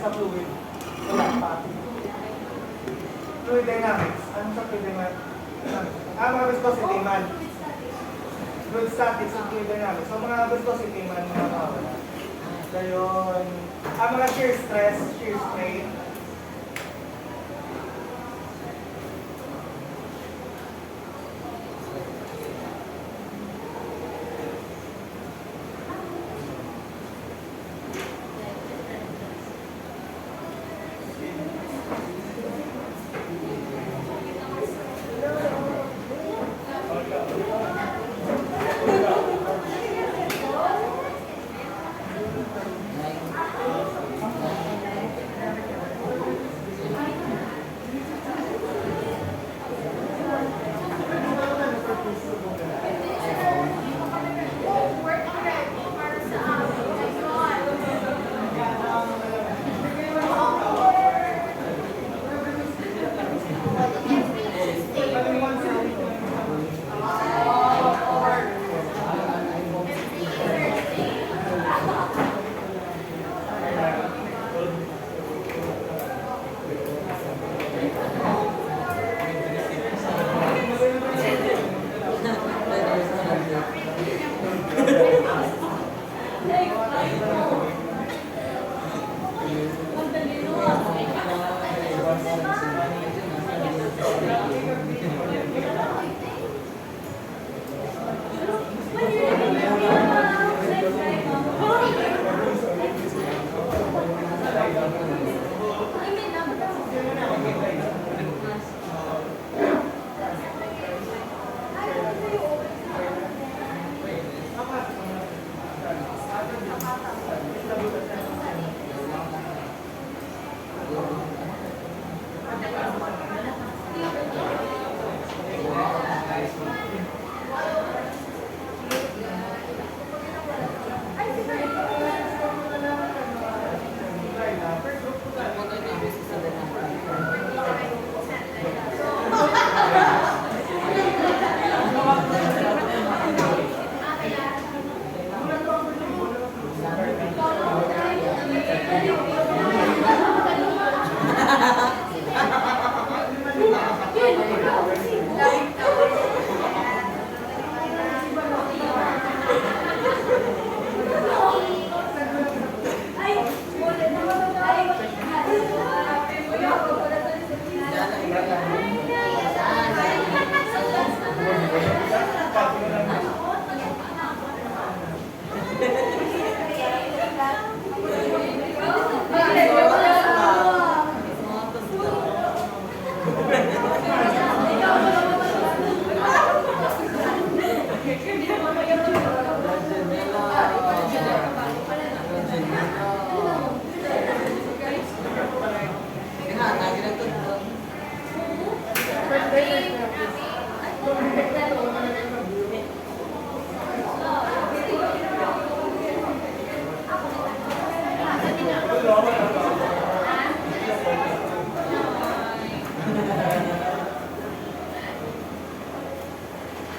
sa fluid? Wala pa. Fluid dynamics. Ano sa fluid dynamics? Mga viscosity man. Fluid statics and fluid dynamics. So mga viscosity man, mga mawala. Gayon. Mga shear stress, shear strain.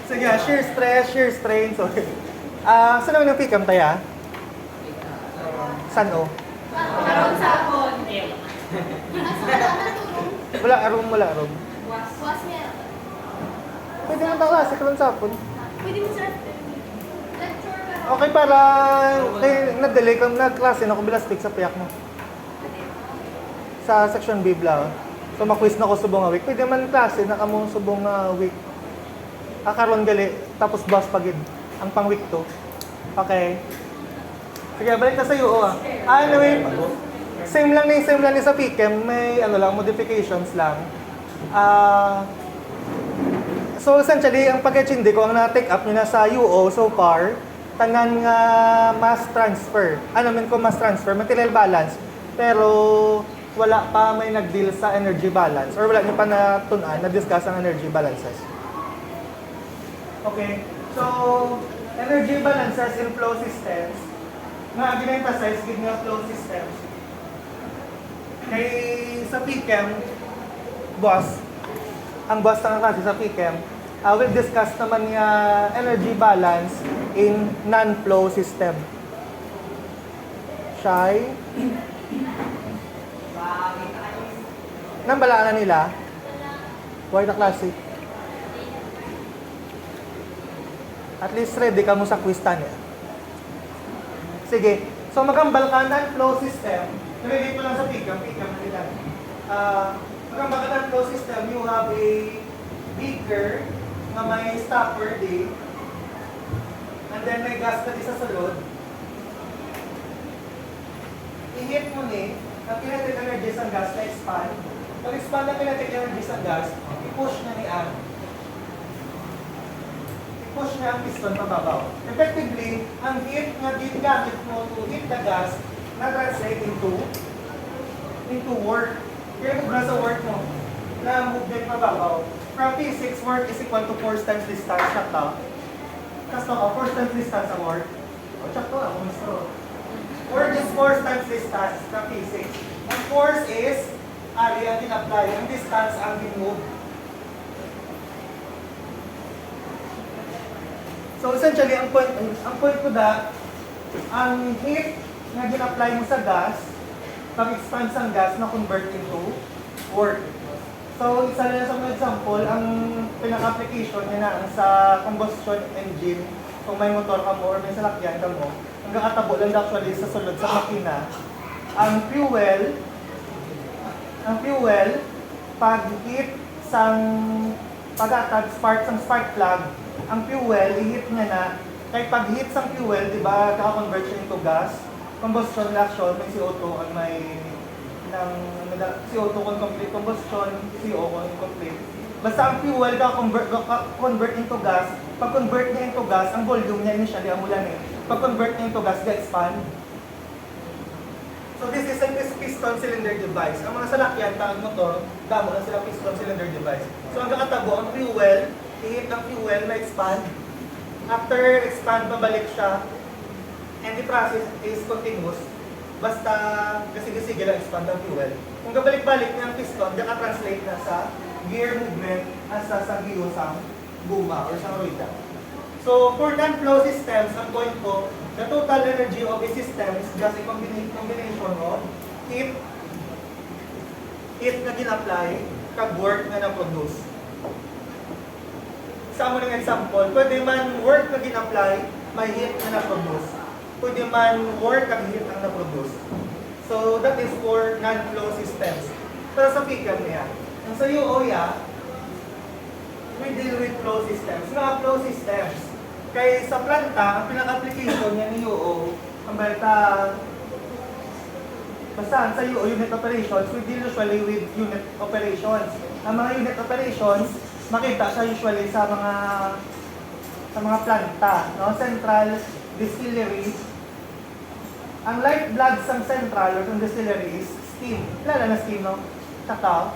Sige, shear stress, shear strain. So, saan naman yung PCAM tayo? Saan o? Karoon sa hapon. Wala arom. Was niya. Pwede mo tawa sa karon sapon. Pwede mo sir. Lecture ka. Okay, para na-delay kang na-klase na kung bilastik sa payak mo. Sa section B bla. So, maquiz na ko subong nga week. Pwede man klase na kamong subong nga week. Karon gali, tapos bus pagid ang pang week to. Okay. Sige, balik na sa UO ah. Anyway, same lang ni sa PCAM, may modifications lang. So essentially, ang pag-echindi ko, ang na-take up nyo na sa UO so far, tanan nga mass transfer. Mass transfer, material balance. Pero wala pa may nag-deal sa energy balance or wala nyo pa na-discuss ang energy balances. Okay, so energy balances in flow systems, gina-emphasize gid nga flow systems. Kay sa PCAM, ang boss ng klase sa PCAM, we'll discuss naman nga energy balance in non-flow system. Shy? nang balaan na nila. Why na klase? At least ready ka mo sa quiz niya. Sige. So magambal ka ng flow system. Nilagay ko lang sa pigam na nila. Magambal ka ng flow system, you have a beaker na may stopper D. And then may gas na di sa sulod. I-hit mo ni, ang kinetic energy sa gas na expand. Pag expand ang kinetic energy sa gas, i-push na ni Ann. I-push niya ang piston pababaw. Effectively, ang heat na ginagamit mo to heat the gas na-translate into work. Kaya kung nasa work mo, na movement pababaw. From P6, work is equal to force times distance. Check to. Tapos to, force times distance ang work. O, check to lang, kumistro. Work is force times distance from P6. Ang force is area ang in-apply. Ang distance ang in-move. So essentially, ang point ko da, ang heat na gin-apply mo sa gas, pag-expand sa gas na convert into work. So isa na sa mga example, ang pinaka-application niya na sa combustion engine, kung may motor ka mo or may salakyan ka mo, ang kakatabo lang actually sa sulod sa makina, ang fuel, pag hit sang pag-atag spark plug, ang fuel, i-hit niya na, kaya pag hit sang fuel, di ba, kaka-convert siya into gas, combustion reaction, may CO2 at may CO2 kung complete combustion, CO kung incomplete. Basta ang fuel convert into gas, pag convert niya into gas, ang volume niya initially, ang ulan eh. Pag convert niya into gas, ga-expand. So this is a piston cylinder device. Ang mga salakyan, tawag motor, damo na sila piston cylinder device. So ang kakatabo, ang fuel, i-hit ang fuel, ma-expand. After expand, babalik siya. And the process is continuous. Basta kasi-sige lang expand ang fuel. Kung kabalik-balik niya ang piston, translate na sa gear movement asa sa giros ang guma or sa rueda. So for non-flow systems, ang point ko, the total energy of a system is just a combination of heat na gin-apply, kag work na na-produce. Sa mo ng example, pwede man work na gin-apply, may heat na na-produce. Pwede man work ang heat ang na-produce. So that is for non-flow systems. Pero sa pigam niya, ang sa UO we deal with flow systems. Mga flow systems. Kaya sa planta, ang pinaka-application niya ni UO, ang balita, basta sa UO, unit operations, we deal usually with unit operations. Ang mga unit operations, makita siya usually sa mga planta, no? Central, distillery. Ang lifeblood sa central or ng distillery is steam. Kilala na steam, no? Kakao.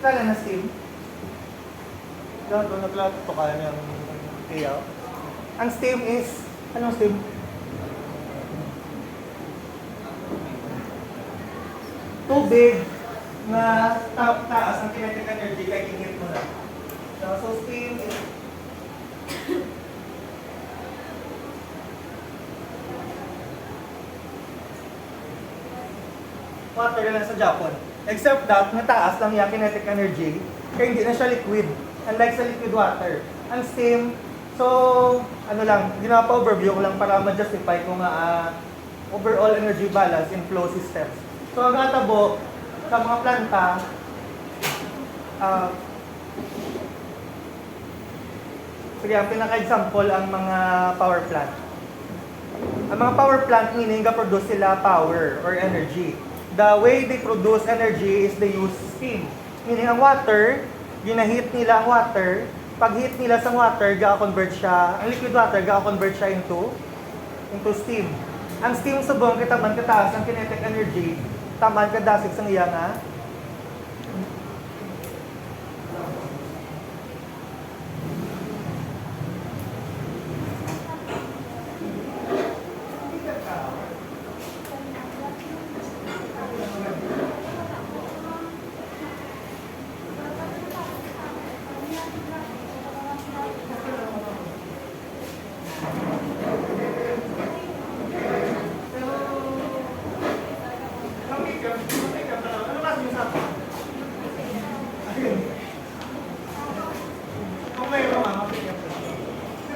Kilala na steam. Doon na ito kaya niyang iyaw. Ang steam is, anong steam? Tubig na taas ang kinetic energy kaya kinhit mo na. So steam is water lang sa Japon. Except that, nataas lang yung kinetic energy, kaya hindi na siya liquid. Unlike sa liquid water. Ang steam, so, ano lang, ginawa pa overview ko lang para ma-justify kung overall energy balance in flow systems. So, ang atabo sa mga planta, sige, ang pinaka-example ang mga power plant. Ang mga power plant, meaning ga-produce sila power or energy. The way they produce energy is they use steam. Meaning ang water, ginahit nila ang water, pag hit nila sa water, ga-convert siya, ang liquid water, ga-convert siya into steam. Ang steam subong kita man kataas ang kinetic energy, taman kadasig sang iya nga. Ano kasi yung sa